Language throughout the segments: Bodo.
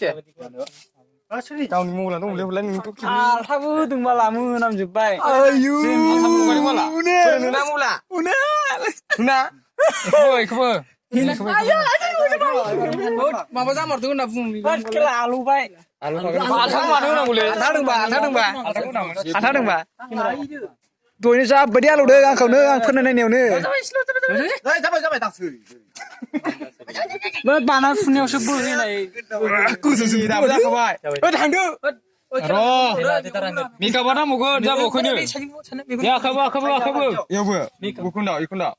deh. Gaवनि मबाइला दंलै हरलाय नोंथ' खेबनै आलथाबो होदोंबाला मोनामजोब्बाय आयु नोंना मबला ना इखौबो माबा जामारदों होनना बुङो आलुबाय आलथा मानो होनांगौलै आलथा दहायनो जाबायदि आलौदों आंखौनो आं फोरनायनायावनो जाबाय दासो बे बाना फुनायावसो बोहैनाय गोजौसो दाबो जाखाबाय थांदो र' मेकआपा नांबावगोन जाबावखैनो आखाबो इयावबो इखुन्दा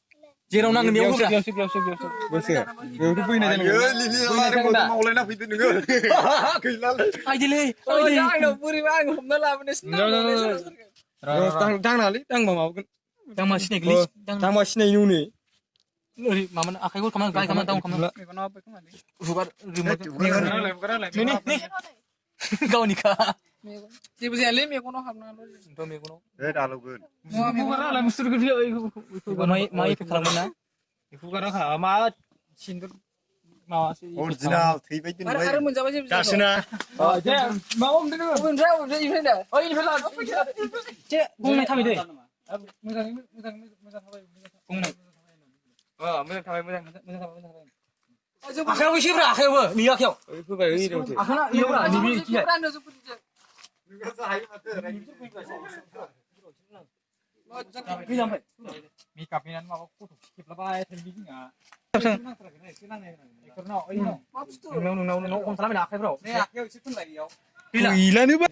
जेराव नांगोन बेयाव होब्रा बोसो बेयावथ' फैनाय जानांगौ मावलायना फैदो नोङो गैलालै आइदिलै आंनाव बोरैबा आं हमना लाबोनो दांनालै दांबा माबागोन दांमा सिनायगोलै दांबा सिनायनो हनै ओरै माबानो आखाइखौ खालामना गाय खालामना दाउन खालामना हुगार गावनिखा जेबो जायालै मेगनाव हाबनाल' मेगनाव दालौगोन मा एफेक्ट खालामगोन ना हुगाराखा मा सिन्दुर माबासो अरिजिनाल थैबाय दोनबाय आरो मोनजाबाय जेबो दासोना माबा हमदों नोङो ओमफ्राय दा ओइनिफ्राय ला एसे बुंनाय थाबाय दे मोजां थाबाय बुंनाय मोजां थाबाय आखायावबो एसेब्रा आखायावबो नै आखायाव फैबाय आखाना इयावब्रा नैबे इखिजाय मेकआपनि माबा फट' खेबलाबाय थायो नोंनाव अन खालामबाय आखाइफ्राव आखायाव एसे फोनलाय गैलानोबा